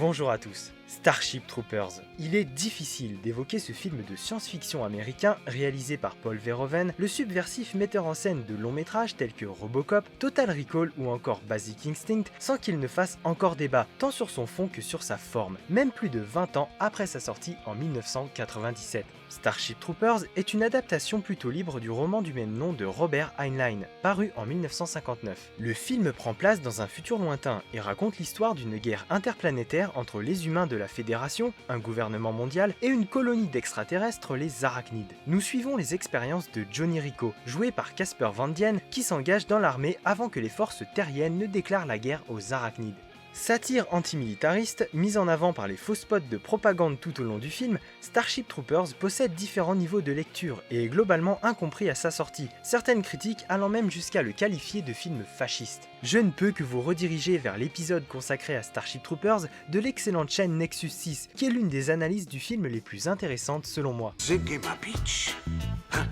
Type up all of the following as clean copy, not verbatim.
Bonjour à tous, Starship Troopers. Il est difficile d'évoquer ce film de science-fiction américain réalisé par Paul Verhoeven, le subversif metteur en scène de longs métrages tels que Robocop, Total Recall ou encore Basic Instinct, sans qu'il ne fasse encore débat, tant sur son fond que sur sa forme, même plus de 20 ans après sa sortie en 1997. Starship Troopers est une adaptation plutôt libre du roman du même nom de Robert Heinlein, paru en 1959. Le film prend place dans un futur lointain et raconte l'histoire d'une guerre interplanétaire entre les humains de la Fédération, un gouvernement mondial, et une colonie d'extraterrestres, les Arachnides. Nous suivons les expériences de Johnny Rico, joué par Casper Van Dien, qui s'engage dans l'armée avant que les forces terriennes ne déclarent la guerre aux Arachnides. Satire antimilitariste, mise en avant par les faux spots de propagande tout au long du film, Starship Troopers possède différents niveaux de lecture et est globalement incompris à sa sortie, certaines critiques allant même jusqu'à le qualifier de film fasciste. Je ne peux que vous rediriger vers l'épisode consacré à Starship Troopers de l'excellente chaîne Nexus 6, qui est l'une des analyses du film les plus intéressantes selon moi. C'est gay ma bitch.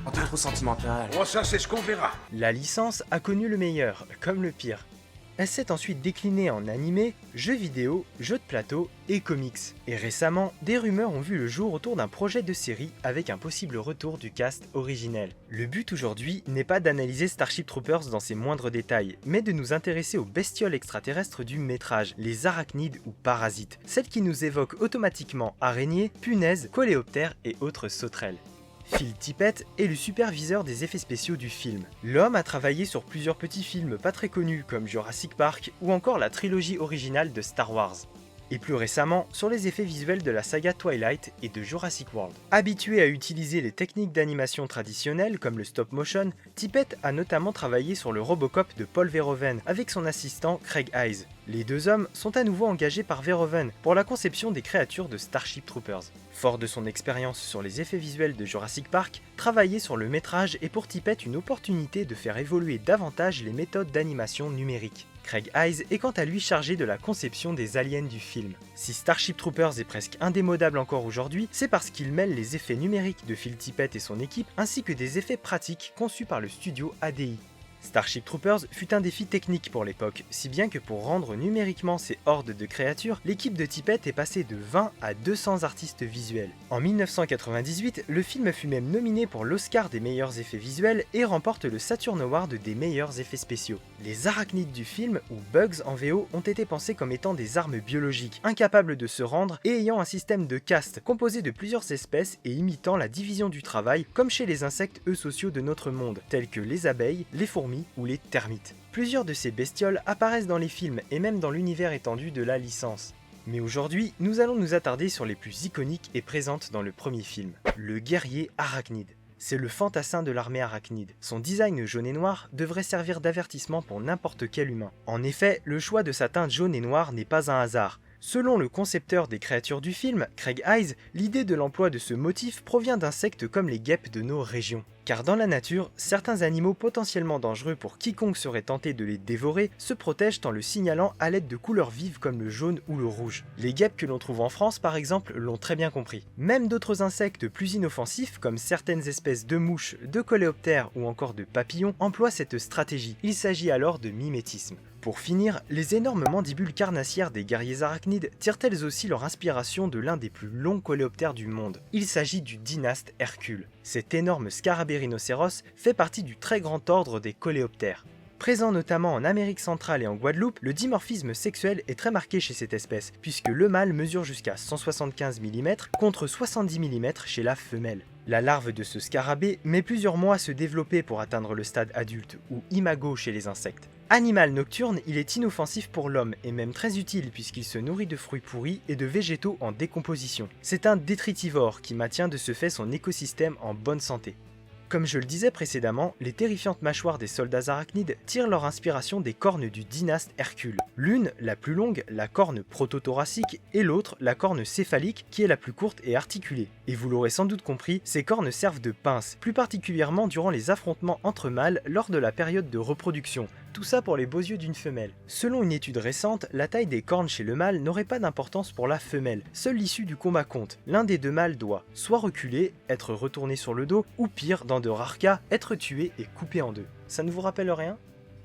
Oh, t'es trop sentimental. Oh, ça, c'est ce qu'on verra. La licence a connu le meilleur, comme le pire. Elle s'est ensuite déclinée en animé, jeux vidéo, jeux de plateau et comics. Et récemment, des rumeurs ont vu le jour autour d'un projet de série avec un possible retour du cast originel. Le but aujourd'hui n'est pas d'analyser Starship Troopers dans ses moindres détails, mais de nous intéresser aux bestioles extraterrestres du métrage, les arachnides ou parasites, celles qui nous évoquent automatiquement araignées, punaises, coléoptères et autres sauterelles. Phil Tippett est le superviseur des effets spéciaux du film. L'homme a travaillé sur plusieurs petits films pas très connus comme Jurassic Park ou encore la trilogie originale de Star Wars. Et plus récemment sur les effets visuels de la saga Twilight et de Jurassic World. Habitué à utiliser les techniques d'animation traditionnelles comme le stop motion, Tippett a notamment travaillé sur le Robocop de Paul Verhoeven avec son assistant Craig Hayes. Les deux hommes sont à nouveau engagés par Verhoeven pour la conception des créatures de Starship Troopers. Fort de son expérience sur les effets visuels de Jurassic Park, travailler sur le métrage est pour Tippett une opportunité de faire évoluer davantage les méthodes d'animation numérique. Craig Hayes est quant à lui chargé de la conception des aliens du film. Si Starship Troopers est presque indémodable encore aujourd'hui, c'est parce qu'il mêle les effets numériques de Phil Tippett et son équipe, ainsi que des effets pratiques conçus par le studio ADI. Starship Troopers fut un défi technique pour l'époque, si bien que pour rendre numériquement ces hordes de créatures, l'équipe de Tippett est passée de 20 à 200 artistes visuels. En 1998, le film fut même nominé pour l'Oscar des meilleurs effets visuels et remporte le Saturn Award des meilleurs effets spéciaux. Les arachnides du film, ou bugs en VO, ont été pensés comme étant des armes biologiques, incapables de se rendre et ayant un système de caste composé de plusieurs espèces et imitant la division du travail comme chez les insectes eusociaux de notre monde, tels que les abeilles, les fourmis ou les termites. Plusieurs de ces bestioles apparaissent dans les films et même dans l'univers étendu de la licence. Mais aujourd'hui, nous allons nous attarder sur les plus iconiques et présentes dans le premier film, le guerrier arachnide. C'est le fantassin de l'armée arachnide. Son design jaune et noir devrait servir d'avertissement pour n'importe quel humain. En effet, le choix de sa teinte jaune et noire n'est pas un hasard. Selon le concepteur des créatures du film, Craig Hayes, l'idée de l'emploi de ce motif provient d'insectes comme les guêpes de nos régions. Car dans la nature, certains animaux potentiellement dangereux pour quiconque serait tenté de les dévorer se protègent en le signalant à l'aide de couleurs vives comme le jaune ou le rouge. Les guêpes que l'on trouve en France par exemple l'ont très bien compris. Même d'autres insectes plus inoffensifs comme certaines espèces de mouches, de coléoptères ou encore de papillons emploient cette stratégie. Il s'agit alors de mimétisme. Pour finir, les énormes mandibules carnassières des guerriers arachnides tirent elles aussi leur inspiration de l'un des plus longs coléoptères du monde. Il s'agit du dynaste Hercule. Cet énorme scarabée rhinocéros fait partie du très grand ordre des coléoptères. Présent notamment en Amérique centrale et en Guadeloupe, le dimorphisme sexuel est très marqué chez cette espèce, puisque le mâle mesure jusqu'à 175 mm contre 70 mm chez la femelle. La larve de ce scarabée met plusieurs mois à se développer pour atteindre le stade adulte, ou imago chez les insectes. Animal nocturne, il est inoffensif pour l'homme et même très utile puisqu'il se nourrit de fruits pourris et de végétaux en décomposition. C'est un détritivore qui maintient de ce fait son écosystème en bonne santé. Comme je le disais précédemment, les terrifiantes mâchoires des soldats arachnides tirent leur inspiration des cornes du dynaste Hercule. L'une, la plus longue, la corne protothoracique, et l'autre, la corne céphalique, qui est la plus courte et articulée. Et vous l'aurez sans doute compris, ces cornes servent de pince, plus particulièrement durant les affrontements entre mâles lors de la période de reproduction. Tout ça pour les beaux yeux d'une femelle. Selon une étude récente, la taille des cornes chez le mâle n'aurait pas d'importance pour la femelle. Seule l'issue du combat compte. L'un des deux mâles doit soit reculer, être retourné sur le dos, ou pire, dans de rares cas, être tué et coupé en deux. Ça ne vous rappelle rien ?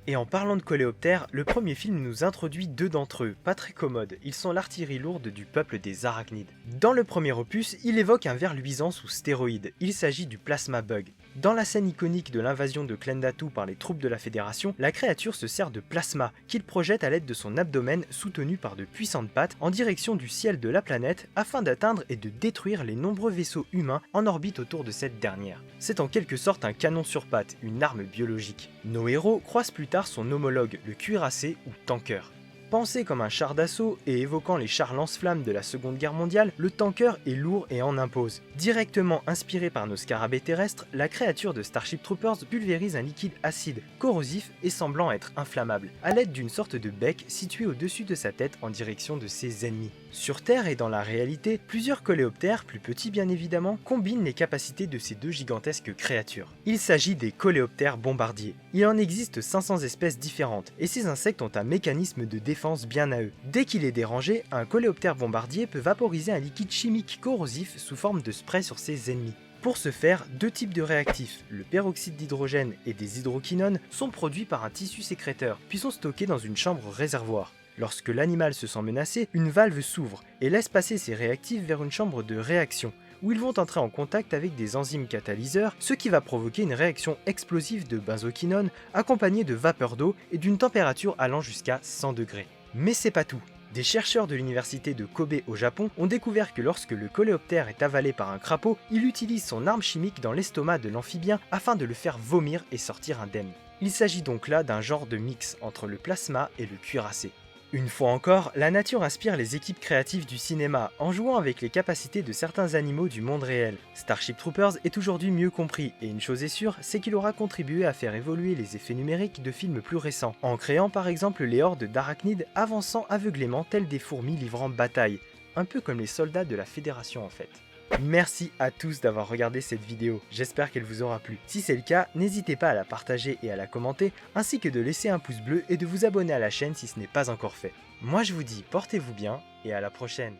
Et en parlant de coléoptères, le premier film nous introduit deux d'entre eux, pas très commodes, ils sont l'artillerie lourde du peuple des arachnides. Dans le premier opus, il évoque un ver luisant sous stéroïdes, il s'agit du plasma bug. Dans la scène iconique de l'invasion de Klendatu par les troupes de la Fédération, la créature se sert de plasma, qu'il projette à l'aide de son abdomen soutenu par de puissantes pattes en direction du ciel de la planète afin d'atteindre et de détruire les nombreux vaisseaux humains en orbite autour de cette dernière. C'est en quelque sorte un canon sur pattes, une arme biologique. Nos héros croisent plus tard son homologue, le cuirassé ou tanker. Pensé comme un char d'assaut et évoquant les chars lance-flammes de la Seconde Guerre mondiale, le tanker est lourd et en impose. Directement inspiré par nos scarabées terrestres, la créature de Starship Troopers pulvérise un liquide acide, corrosif et semblant être inflammable, à l'aide d'une sorte de bec situé au-dessus de sa tête en direction de ses ennemis. Sur Terre et dans la réalité, plusieurs coléoptères, plus petits bien évidemment, combinent les capacités de ces deux gigantesques créatures. Il s'agit des coléoptères bombardiers. Il en existe 500 espèces différentes, et ces insectes ont un mécanisme de défense bien à eux. Dès qu'il est dérangé, un coléoptère bombardier peut vaporiser un liquide chimique corrosif sous forme de spray sur ses ennemis. Pour ce faire, deux types de réactifs, le peroxyde d'hydrogène et des hydroquinones, sont produits par un tissu sécréteur, puis sont stockés dans une chambre réservoir. Lorsque l'animal se sent menacé, une valve s'ouvre et laisse passer ces réactifs vers une chambre de réaction, où ils vont entrer en contact avec des enzymes catalyseurs, ce qui va provoquer une réaction explosive de benzoquinone accompagnée de vapeur d'eau et d'une température allant jusqu'à 100 degrés. Mais c'est pas tout. Des chercheurs de l'université de Kobe au Japon ont découvert que lorsque le coléoptère est avalé par un crapaud, il utilise son arme chimique dans l'estomac de l'amphibien afin de le faire vomir et sortir indemne. Il s'agit donc là d'un genre de mix entre le plasma et le cuirassé. Une fois encore, la nature inspire les équipes créatives du cinéma en jouant avec les capacités de certains animaux du monde réel. Starship Troopers est aujourd'hui mieux compris et une chose est sûre, c'est qu'il aura contribué à faire évoluer les effets numériques de films plus récents, en créant par exemple les hordes d'arachnides avançant aveuglément tels des fourmis livrant bataille, un peu comme les soldats de la Fédération en fait. Merci à tous d'avoir regardé cette vidéo, j'espère qu'elle vous aura plu. Si c'est le cas, n'hésitez pas à la partager et à la commenter, ainsi que de laisser un pouce bleu et de vous abonner à la chaîne si ce n'est pas encore fait. Moi je vous dis portez-vous bien et à la prochaine.